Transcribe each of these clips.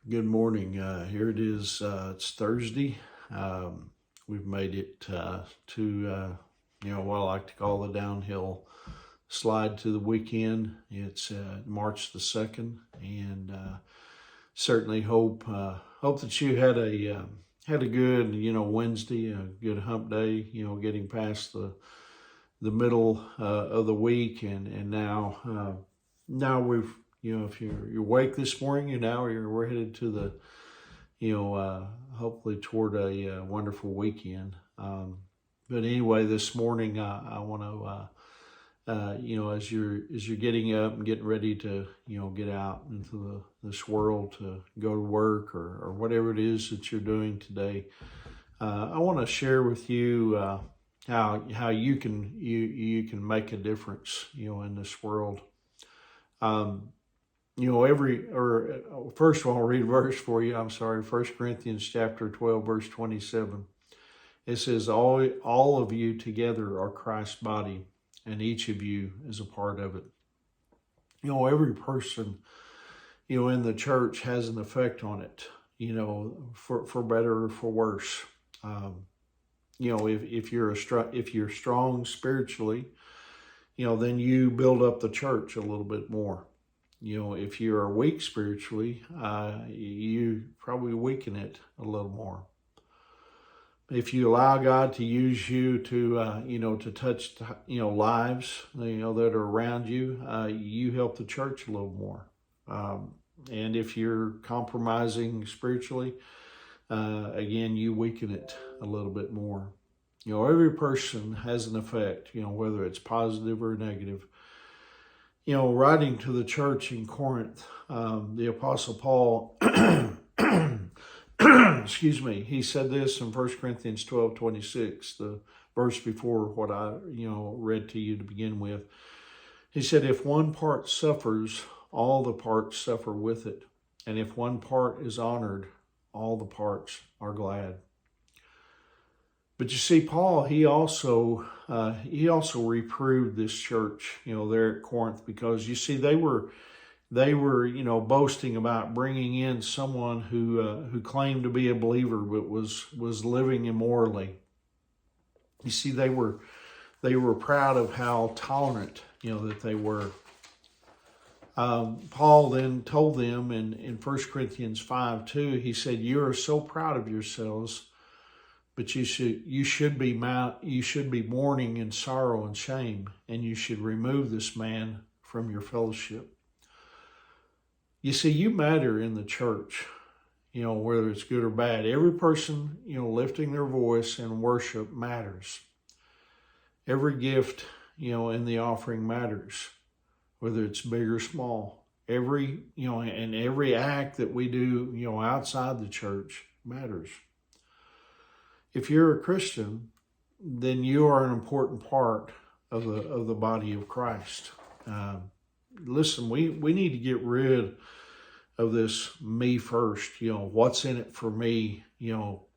Good morning. Here it is. It's Thursday. We've made it to what I like to call the downhill slide to the weekend. It's March the 2nd, and certainly hope that you had a good Wednesday, a good hump day. Getting past the middle of the week, and now we've if you're awake this morning, we're headed to the hopefully toward a wonderful weekend. But anyway, this morning I want to as you're getting up and getting ready to get out into this world to go to work or whatever it is that you're doing today, I want to share with you how you can make a difference in this world. First of all, I'll read a verse for you. 1 Corinthians chapter 12, verse 27. It says, all of you together are Christ's body, and each of you is a part of it. Every person, in the church has an effect on it, for better or for worse. If you're strong spiritually, then you build up the church a little bit more. If you're weak spiritually, you probably weaken it a little more. If you allow God to use you to touch, lives, that are around you, you help the church a little more. And if you're compromising spiritually, again, you weaken it a little bit more. Every person has an effect, whether it's positive or negative. Writing to the church in Corinth, the Apostle Paul, excuse me, he said this in 1 Corinthians 12:26, the verse before what I, read to you to begin with. He said, if one part suffers, all the parts suffer with it. And if one part is honored, all the parts are glad. But you see, Paul, he also reproved this church, there at Corinth, because you see they were boasting about bringing in someone who claimed to be a believer but was living immorally. You see, they were proud of how tolerant that they were. Paul then told them in 1 Corinthians 5:2, he said, "You are so proud of yourselves, but you should be mourning in sorrow and shame, and you should remove this man from your fellowship." You see, you matter in the church, whether it's good or bad. Every person, lifting their voice in worship matters. Every gift, in the offering matters, whether it's big or small. Every act that we do, outside the church matters. If you're a Christian, then you are an important part of the body of Christ. Listen, we need to get rid of this me first, what's in it for me,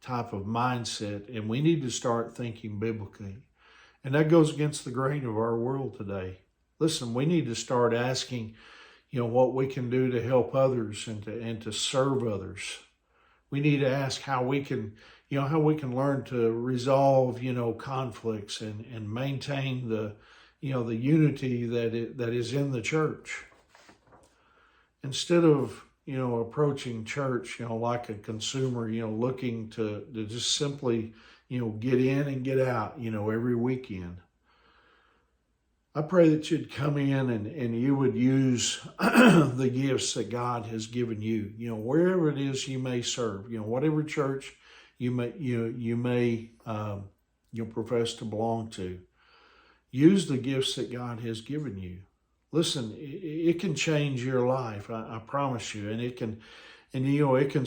type of mindset. And we need to start thinking biblically. And that goes against the grain of our world today. Listen, we need to start asking, what we can do to help others and to serve others. We need to ask how we can learn to resolve, conflicts and maintain the unity that is in the church. Instead of, approaching church, like a consumer, looking to just simply, get in and get out, every weekend. I pray that you'd come in and you would use the gifts that God has given you, wherever it is you may serve, whatever church you may profess to belong to. Use the gifts that God has given you. Listen, it can change your life, I promise you, and it can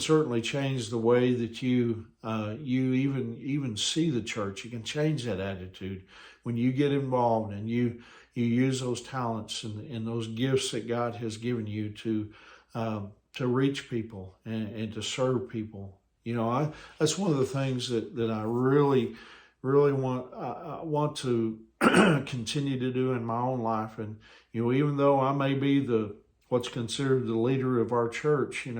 certainly change the way that you even see the church. You can change that attitude when you get involved and you use those talents and those gifts that God has given you to reach people and to serve people. That's one of the things that I really want to continue to do in my own life. And even though I may be the what's considered the leader of our church, as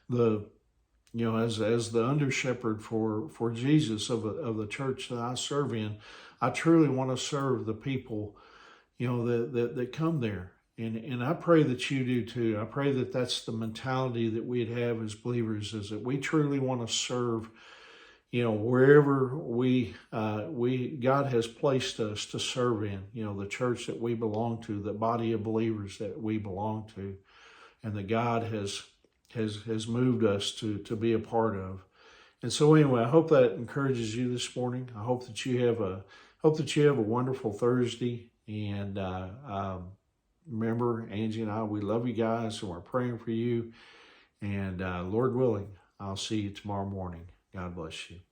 the under shepherd for Jesus of the church that I serve in. I truly want to serve the people, that come there. And I pray that you do too. I pray that that's the mentality that we'd have as believers, is that we truly want to serve, wherever God has placed us to serve in, the church that we belong to, the body of believers that we belong to, and that God has moved us to be a part of. And so anyway, I hope that encourages you this morning. I hope that you have a wonderful Thursday. And remember, Angie and I, we love you guys, and we're praying for you. And Lord willing, I'll see you tomorrow morning. God bless you.